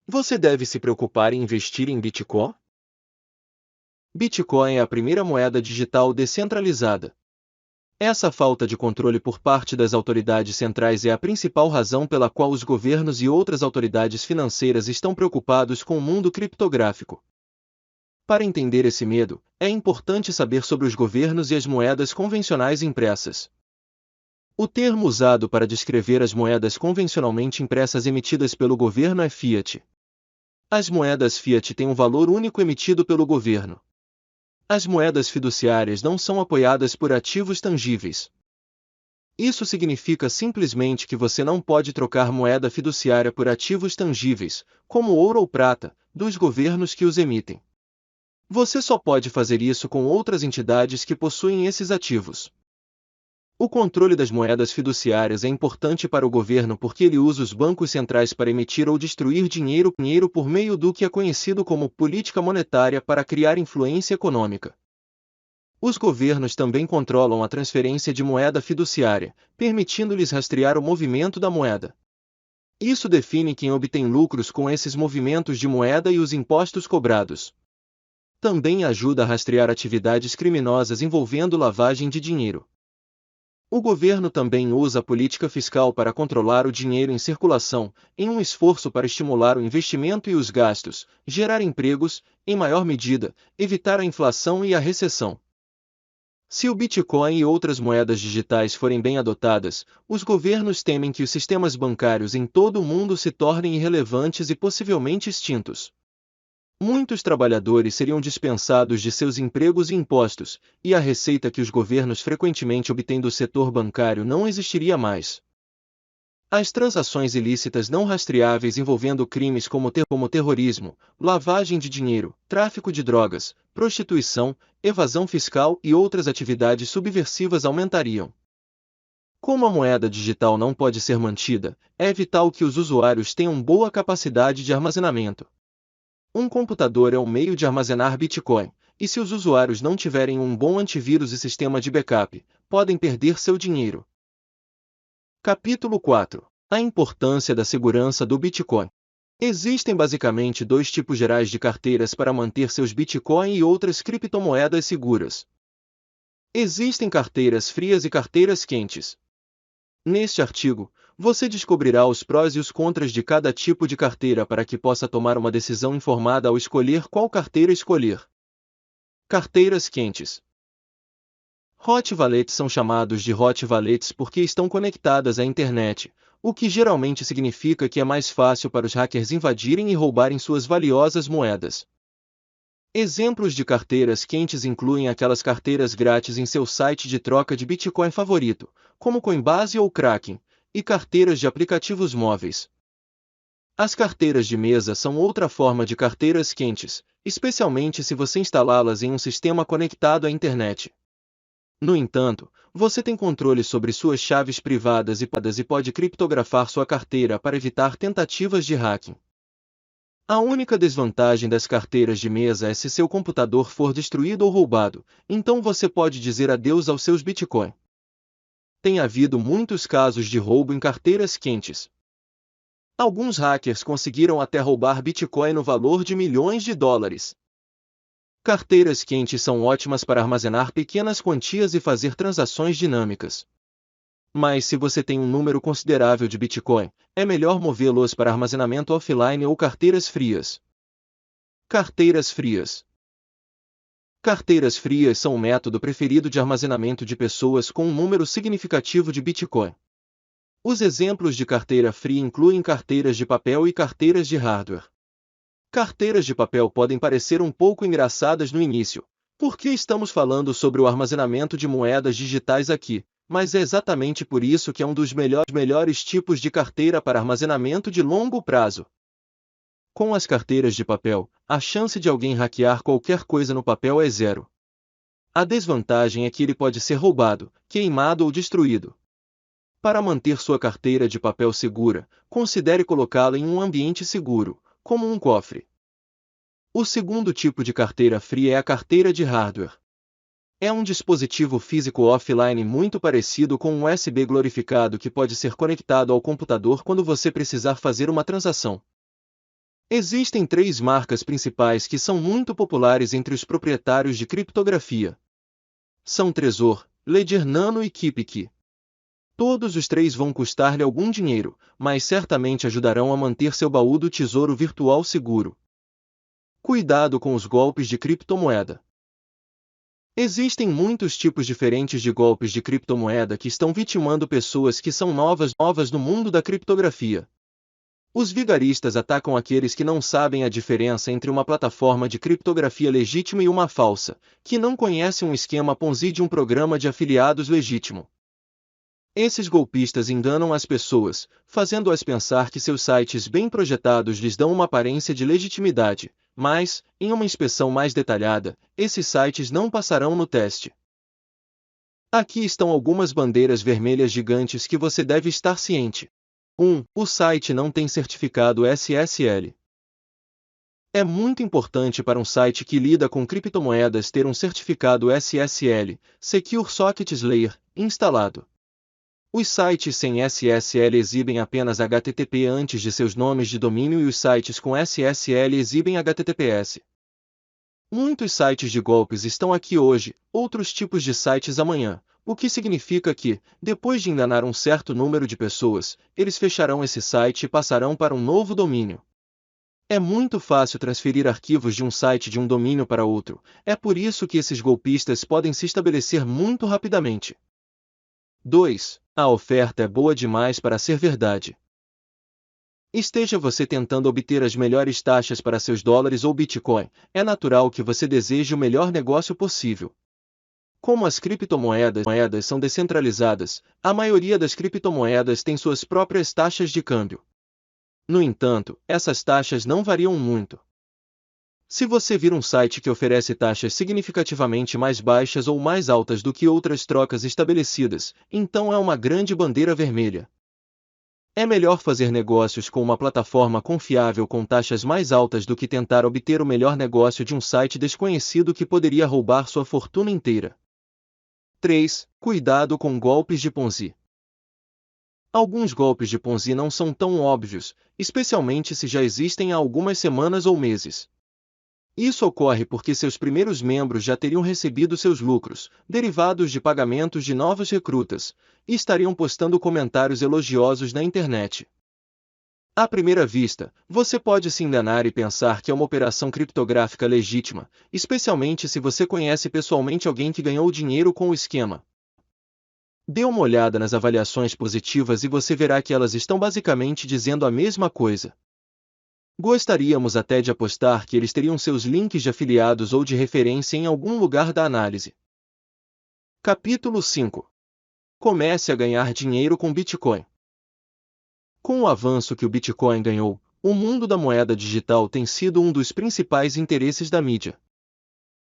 Você deve se preocupar em investir em Bitcoin? Bitcoin é a primeira moeda digital descentralizada. Essa falta de controle por parte das autoridades centrais é a principal razão pela qual os governos e outras autoridades financeiras estão preocupados com o mundo criptográfico. Para entender esse medo, é importante saber sobre os governos e as moedas convencionais impressas. O termo usado para descrever as moedas convencionalmente impressas emitidas pelo governo é fiat. As moedas fiat têm um valor único emitido pelo governo. As moedas fiduciárias não são apoiadas por ativos tangíveis. Isso significa simplesmente que você não pode trocar moeda fiduciária por ativos tangíveis, como ouro ou prata, dos governos que os emitem. Você só pode fazer isso com outras entidades que possuem esses ativos. O controle das moedas fiduciárias é importante para o governo porque ele usa os bancos centrais para emitir ou destruir dinheiro por meio do que é conhecido como política monetária para criar influência econômica. Os governos também controlam a transferência de moeda fiduciária, permitindo-lhes rastrear o movimento da moeda. Isso define quem obtém lucros com esses movimentos de moeda e os impostos cobrados. Também ajuda a rastrear atividades criminosas envolvendo lavagem de dinheiro. O governo também usa a política fiscal para controlar o dinheiro em circulação, em um esforço para estimular o investimento e os gastos, gerar empregos, em maior medida, evitar a inflação e a recessão. Se o Bitcoin e outras moedas digitais forem bem adotadas, os governos temem que os sistemas bancários em todo o mundo se tornem irrelevantes e possivelmente extintos. Muitos trabalhadores seriam dispensados de seus empregos e impostos, e a receita que os governos frequentemente obtêm do setor bancário não existiria mais. As transações ilícitas não rastreáveis envolvendo crimes como terrorismo, lavagem de dinheiro, tráfico de drogas, prostituição, evasão fiscal e outras atividades subversivas aumentariam. Como a moeda digital não pode ser mantida, é vital que os usuários tenham boa capacidade de armazenamento. Um computador é um meio de armazenar Bitcoin, e se os usuários não tiverem um bom antivírus e sistema de backup, podem perder seu dinheiro. Capítulo 4. A importância da segurança do Bitcoin. Existem basicamente dois tipos gerais de carteiras para manter seus Bitcoin e outras criptomoedas seguras. Existem carteiras frias e carteiras quentes. Neste artigo, você descobrirá os prós e os contras de cada tipo de carteira para que possa tomar uma decisão informada ao escolher qual carteira escolher. Carteiras quentes. Hot wallets são chamados de hot wallets porque estão conectadas à internet, o que geralmente significa que é mais fácil para os hackers invadirem e roubarem suas valiosas moedas. Exemplos de carteiras quentes incluem aquelas carteiras grátis em seu site de troca de Bitcoin favorito, como Coinbase ou Kraken, e carteiras de aplicativos móveis. As carteiras de mesa são outra forma de carteiras quentes, especialmente se você instalá-las em um sistema conectado à internet. No entanto, você tem controle sobre suas chaves privadas e pode criptografar sua carteira para evitar tentativas de hacking. A única desvantagem das carteiras de mesa é se seu computador for destruído ou roubado, então você pode dizer adeus aos seus Bitcoin. Tem havido muitos casos de roubo em carteiras quentes. Alguns hackers conseguiram até roubar Bitcoin no valor de milhões de dólares. Carteiras quentes são ótimas para armazenar pequenas quantias e fazer transações dinâmicas. Mas se você tem um número considerável de Bitcoin, é melhor movê-los para armazenamento offline ou carteiras frias. Carteiras frias. Carteiras frias são o método preferido de armazenamento de pessoas com um número significativo de Bitcoin. Os exemplos de carteira fria incluem carteiras de papel e carteiras de hardware. Carteiras de papel podem parecer um pouco engraçadas no início, porque estamos falando sobre o armazenamento de moedas digitais aqui, mas é exatamente por isso que é um dos melhores tipos de carteira para armazenamento de longo prazo. Com as carteiras de papel, a chance de alguém hackear qualquer coisa no papel é zero. A desvantagem é que ele pode ser roubado, queimado ou destruído. Para manter sua carteira de papel segura, considere colocá-la em um ambiente seguro, como um cofre. O segundo tipo de carteira fria é a carteira de hardware. É um dispositivo físico offline muito parecido com um USB glorificado que pode ser conectado ao computador quando você precisar fazer uma transação. Existem três marcas principais que são muito populares entre os proprietários de criptografia. São Trezor, Ledger Nano e Kipik. Todos os três vão custar-lhe algum dinheiro, mas certamente ajudarão a manter seu baú do tesouro virtual seguro. Cuidado com os golpes de criptomoeda. Existem muitos tipos diferentes de golpes de criptomoeda que estão vitimando pessoas que são novas no mundo da criptografia. Os vigaristas atacam aqueles que não sabem a diferença entre uma plataforma de criptografia legítima e uma falsa, que não conhecem um esquema Ponzi de um programa de afiliados legítimo. Esses golpistas enganam as pessoas, fazendo-as pensar que seus sites bem projetados lhes dão uma aparência de legitimidade, mas, em uma inspeção mais detalhada, esses sites não passarão no teste. Aqui estão algumas bandeiras vermelhas gigantes que você deve estar ciente. 1. O site não tem certificado SSL. É muito importante para um site que lida com criptomoedas ter um certificado SSL, Secure Sockets Layer, instalado. Os sites sem SSL exibem apenas HTTP antes de seus nomes de domínio e os sites com SSL exibem HTTPS. Muitos sites de golpes estão aqui hoje, outros tipos de sites amanhã, o que significa que, depois de enganar um certo número de pessoas, eles fecharão esse site e passarão para um novo domínio. É muito fácil transferir arquivos de um site de um domínio para outro, é por isso que esses golpistas podem se estabelecer muito rapidamente. 2. A oferta é boa demais para ser verdade. Esteja você tentando obter as melhores taxas para seus dólares ou Bitcoin, é natural que você deseje o melhor negócio possível. Como as criptomoedas são descentralizadas, a maioria das criptomoedas tem suas próprias taxas de câmbio. No entanto, essas taxas não variam muito. Se você vir um site que oferece taxas significativamente mais baixas ou mais altas do que outras trocas estabelecidas, então é uma grande bandeira vermelha. É melhor fazer negócios com uma plataforma confiável com taxas mais altas do que tentar obter o melhor negócio de um site desconhecido que poderia roubar sua fortuna inteira. 3. Cuidado com golpes de Ponzi. Alguns golpes de Ponzi não são tão óbvios, especialmente se já existem há algumas semanas ou meses. Isso ocorre porque seus primeiros membros já teriam recebido seus lucros, derivados de pagamentos de novos recrutas, e estariam postando comentários elogiosos na internet. À primeira vista, você pode se enganar e pensar que é uma operação criptográfica legítima, especialmente se você conhece pessoalmente alguém que ganhou dinheiro com o esquema. Dê uma olhada nas avaliações positivas e você verá que elas estão basicamente dizendo a mesma coisa. Gostaríamos até de apostar que eles teriam seus links de afiliados ou de referência em algum lugar da análise. Capítulo 5. Comece a ganhar dinheiro com Bitcoin. Com o avanço que o Bitcoin ganhou, o mundo da moeda digital tem sido um dos principais interesses da mídia.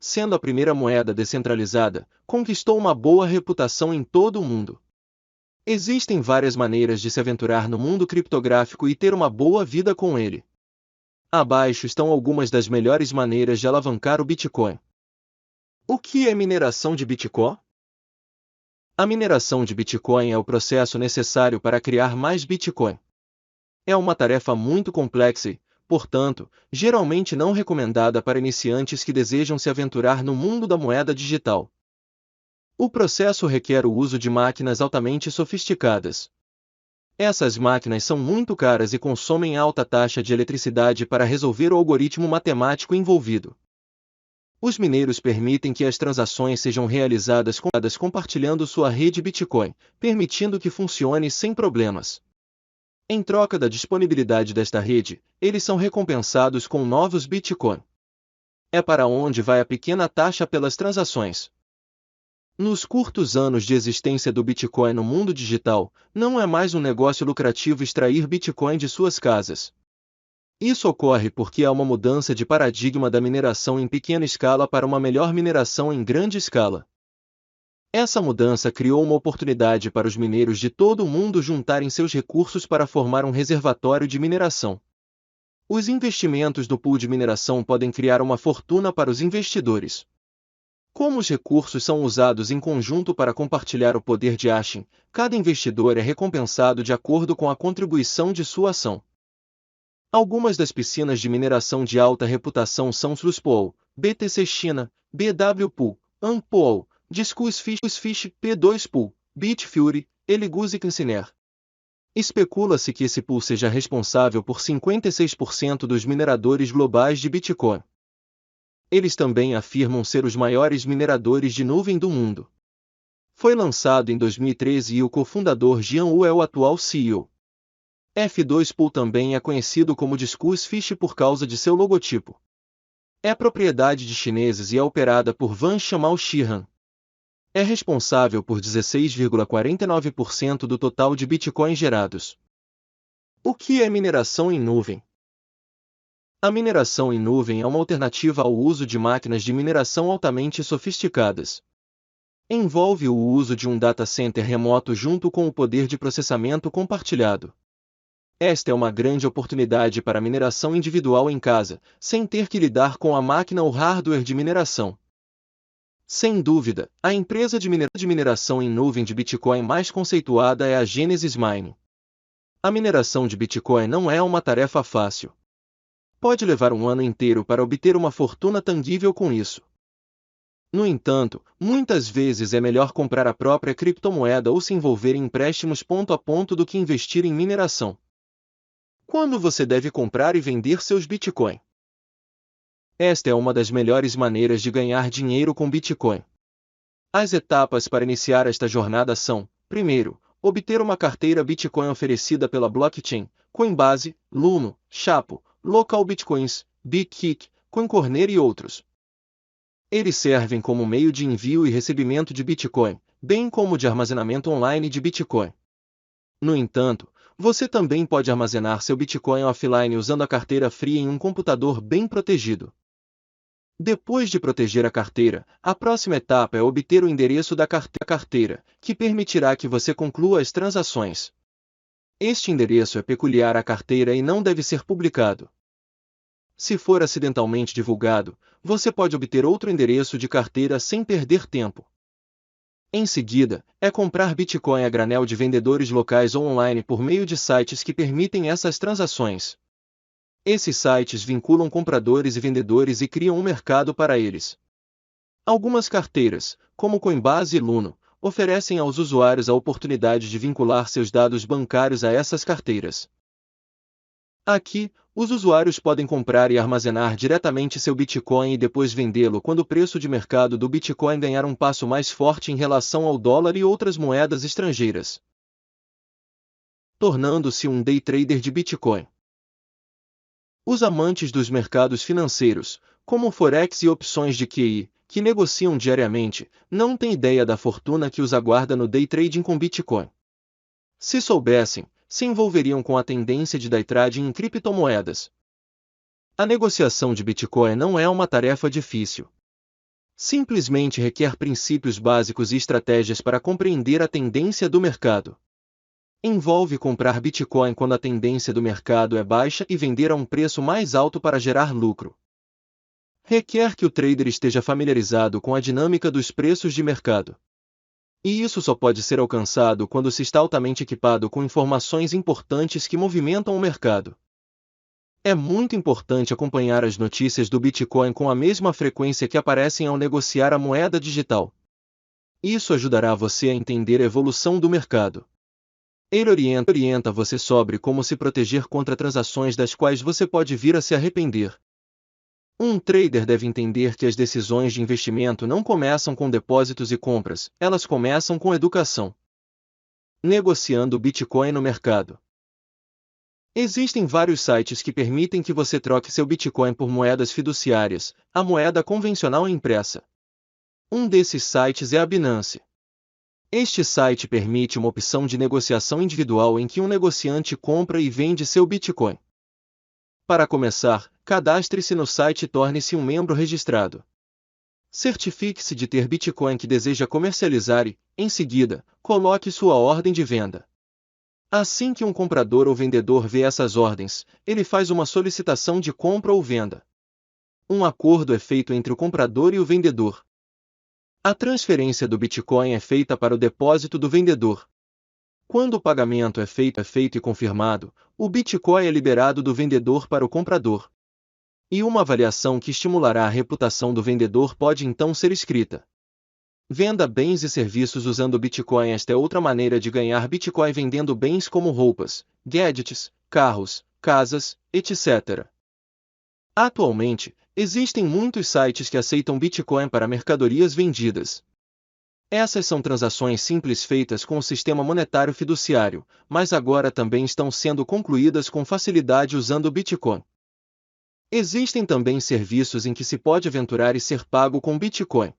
Sendo a primeira moeda descentralizada, conquistou uma boa reputação em todo o mundo. Existem várias maneiras de se aventurar no mundo criptográfico e ter uma boa vida com ele. Abaixo estão algumas das melhores maneiras de alavancar o Bitcoin. O que é mineração de Bitcoin? A mineração de Bitcoin é o processo necessário para criar mais Bitcoin. É uma tarefa muito complexa e, portanto, geralmente não recomendada para iniciantes que desejam se aventurar no mundo da moeda digital. O processo requer o uso de máquinas altamente sofisticadas. Essas máquinas são muito caras e consomem alta taxa de eletricidade para resolver o algoritmo matemático envolvido. Os mineiros permitem que as transações sejam realizadas compartilhando sua rede Bitcoin, permitindo que funcione sem problemas. Em troca da disponibilidade desta rede, eles são recompensados com novos Bitcoin. É para onde vai a pequena taxa pelas transações. Nos curtos anos de existência do Bitcoin no mundo digital, não é mais um negócio lucrativo extrair Bitcoin de suas casas. Isso ocorre porque há uma mudança de paradigma da mineração em pequena escala para uma melhor mineração em grande escala. Essa mudança criou uma oportunidade para os mineiros de todo o mundo juntarem seus recursos para formar um reservatório de mineração. Os investimentos do pool de mineração podem criar uma fortuna para os investidores. Como os recursos são usados em conjunto para compartilhar o poder de hashing, cada investidor é recompensado de acordo com a contribuição de sua ação. Algumas das piscinas de mineração de alta reputação são Slushpool, BTC China, BW Pool, Ant Pool, Discus Fish, P2 Pool, Bitfury, Eliguz e Kinsiner. Especula-se que esse pool seja responsável por 56% dos mineradores globais de Bitcoin. Eles também afirmam ser os maiores mineradores de nuvem do mundo. Foi lançado em 2013 e o cofundador Jian Wu é o atual CEO. F2 Pool também é conhecido como Discus Fish por causa de seu logotipo. É propriedade de chineses e é operada por Van Chamal Shihan. É responsável por 16,49% do total de Bitcoin gerados. O que é mineração em nuvem? A mineração em nuvem é uma alternativa ao uso de máquinas de mineração altamente sofisticadas. Envolve o uso de um data center remoto junto com o poder de processamento compartilhado. Esta é uma grande oportunidade para mineração individual em casa, sem ter que lidar com a máquina ou hardware de mineração. Sem dúvida, a empresa de mineração em nuvem de Bitcoin mais conceituada é a Genesis Mining. A mineração de Bitcoin não é uma tarefa fácil. Pode levar um ano inteiro para obter uma fortuna tangível com isso. No entanto, muitas vezes é melhor comprar a própria criptomoeda ou se envolver em empréstimos ponto a ponto do que investir em mineração. Quando você deve comprar e vender seus Bitcoin? Esta é uma das melhores maneiras de ganhar dinheiro com Bitcoin. As etapas para iniciar esta jornada são: primeiro, obter uma carteira Bitcoin oferecida pela blockchain, Coinbase, Luno, Chapo, Local Bitcoins, Bitkick, CoinCorner e outros. Eles servem como meio de envio e recebimento de Bitcoin, bem como de armazenamento online de Bitcoin. No entanto, você também pode armazenar seu Bitcoin offline usando a carteira fria em um computador bem protegido. Depois de proteger a carteira, a próxima etapa é obter o endereço da carteira, que permitirá que você conclua as transações. Este endereço é peculiar à carteira e não deve ser publicado. Se for acidentalmente divulgado, você pode obter outro endereço de carteira sem perder tempo. Em seguida, é comprar Bitcoin a granel de vendedores locais ou online por meio de sites que permitem essas transações. Esses sites vinculam compradores e vendedores e criam um mercado para eles. Algumas carteiras, como Coinbase e Luno, oferecem aos usuários a oportunidade de vincular seus dados bancários a essas carteiras. Aqui, os usuários podem comprar e armazenar diretamente seu Bitcoin e depois vendê-lo quando o preço de mercado do Bitcoin ganhar um passo mais forte em relação ao dólar e outras moedas estrangeiras. Tornando-se um day trader de Bitcoin. Os amantes dos mercados financeiros, como Forex e opções de QI, que negociam diariamente, não têm ideia da fortuna que os aguarda no day trading com Bitcoin. Se soubessem, se envolveriam com a tendência de day trading em criptomoedas. A negociação de Bitcoin não é uma tarefa difícil. Simplesmente requer princípios básicos e estratégias para compreender a tendência do mercado. Envolve comprar Bitcoin quando a tendência do mercado é baixa e vender a um preço mais alto para gerar lucro. Requer que o trader esteja familiarizado com a dinâmica dos preços de mercado. E isso só pode ser alcançado quando se está altamente equipado com informações importantes que movimentam o mercado. É muito importante acompanhar as notícias do Bitcoin com a mesma frequência que aparecem ao negociar a moeda digital. Isso ajudará você a entender a evolução do mercado. Ele orienta você sobre como se proteger contra transações das quais você pode vir a se arrepender. Um trader deve entender que as decisões de investimento não começam com depósitos e compras, elas começam com educação. Negociando Bitcoin no mercado. Existem vários sites que permitem que você troque seu Bitcoin por moedas fiduciárias, a moeda convencional impressa. Um desses sites é a Binance. Este site permite uma opção de negociação individual em que um negociante compra e vende seu Bitcoin. Para começar, cadastre-se no site e torne-se um membro registrado. Certifique-se de ter Bitcoin que deseja comercializar e, em seguida, coloque sua ordem de venda. Assim que um comprador ou vendedor vê essas ordens, ele faz uma solicitação de compra ou venda. Um acordo é feito entre o comprador e o vendedor. A transferência do Bitcoin é feita para o depósito do vendedor. Quando o pagamento é feito e confirmado, o Bitcoin é liberado do vendedor para o comprador. E uma avaliação que estimulará a reputação do vendedor pode então ser escrita. Venda bens e serviços usando Bitcoin. Esta é outra maneira de ganhar Bitcoin vendendo bens como roupas, gadgets, carros, casas, etc. Atualmente, existem muitos sites que aceitam Bitcoin para mercadorias vendidas. Essas são transações simples feitas com o sistema monetário fiduciário, mas agora também estão sendo concluídas com facilidade usando o Bitcoin. Existem também serviços em que se pode aventurar e ser pago com Bitcoin.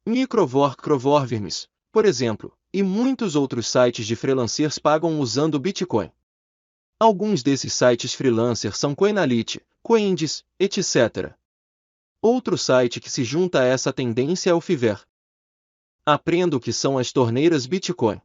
Microvorkrovorvirmes, por exemplo, e muitos outros sites de freelancers pagam usando Bitcoin. Alguns desses sites freelancers são Coinality, Coindesk, etc. Outro site que se junta a essa tendência é o Fiverr. Aprenda o que são as torneiras Bitcoin.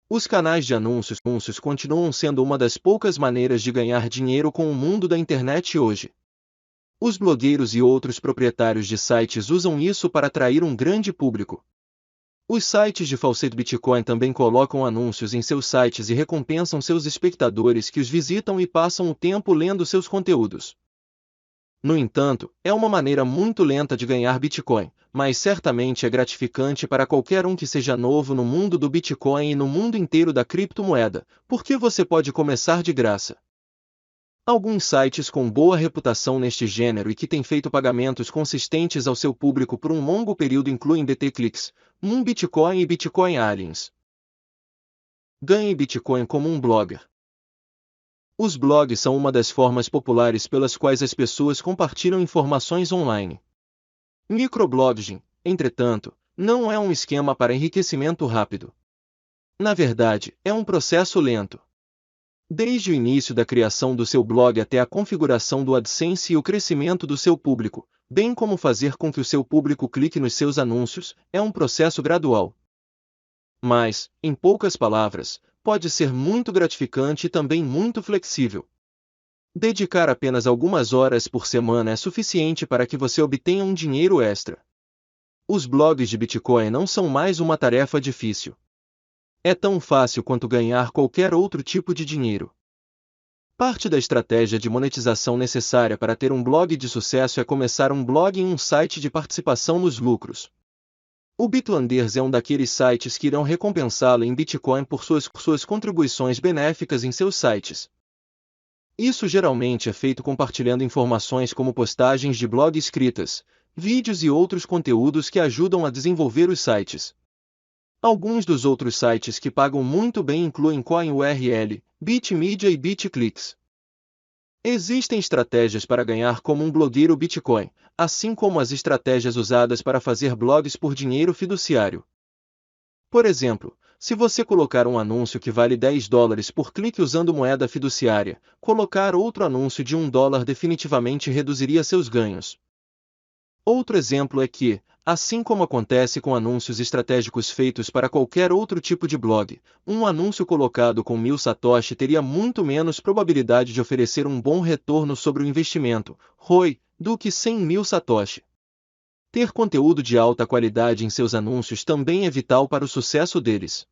Os canais de anúncios continuam sendo uma das poucas maneiras de ganhar dinheiro com o mundo da internet hoje. Os blogueiros e outros proprietários de sites usam isso para atrair um grande público. Os sites de falsete Bitcoin também colocam anúncios em seus sites e recompensam seus espectadores que os visitam e passam o tempo lendo seus conteúdos. No entanto, é uma maneira muito lenta de ganhar Bitcoin, mas certamente é gratificante para qualquer um que seja novo no mundo do Bitcoin e no mundo inteiro da criptomoeda, porque você pode começar de graça. Alguns sites com boa reputação neste gênero e que têm feito pagamentos consistentes ao seu público por um longo período incluem BTClicks, Moon Bitcoin e Bitcoin Aliens. Ganhe Bitcoin como um blogger. Os blogs são uma das formas populares pelas quais as pessoas compartilham informações online. Microblogging, entretanto, não é um esquema para enriquecimento rápido. Na verdade, é um processo lento. Desde o início da criação do seu blog até a configuração do AdSense e o crescimento do seu público, bem como fazer com que o seu público clique nos seus anúncios, é um processo gradual. Mas, em poucas palavras, pode ser muito gratificante e também muito flexível. Dedicar apenas algumas horas por semana é suficiente para que você obtenha um dinheiro extra. Os blogs de Bitcoin não são mais uma tarefa difícil. É tão fácil quanto ganhar qualquer outro tipo de dinheiro. Parte da estratégia de monetização necessária para ter um blog de sucesso é começar um blog em um site de participação nos lucros. O Bitlanders é um daqueles sites que irão recompensá-lo em Bitcoin por suas contribuições benéficas em seus sites. Isso geralmente é feito compartilhando informações como postagens de blog escritas, vídeos e outros conteúdos que ajudam a desenvolver os sites. Alguns dos outros sites que pagam muito bem incluem CoinURL, Bitmedia e Bitclicks. Existem estratégias para ganhar como um blogueiro Bitcoin, assim como as estratégias usadas para fazer blogs por dinheiro fiduciário. Por exemplo, se você colocar um anúncio que vale $10 por clique usando moeda fiduciária, colocar outro anúncio de $1 definitivamente reduziria seus ganhos. Outro exemplo é que, assim como acontece com anúncios estratégicos feitos para qualquer outro tipo de blog, um anúncio colocado com 1000 Satoshi teria muito menos probabilidade de oferecer um bom retorno sobre o investimento, ROI, do que 100.000 Satoshi. Ter conteúdo de alta qualidade em seus anúncios também é vital para o sucesso deles.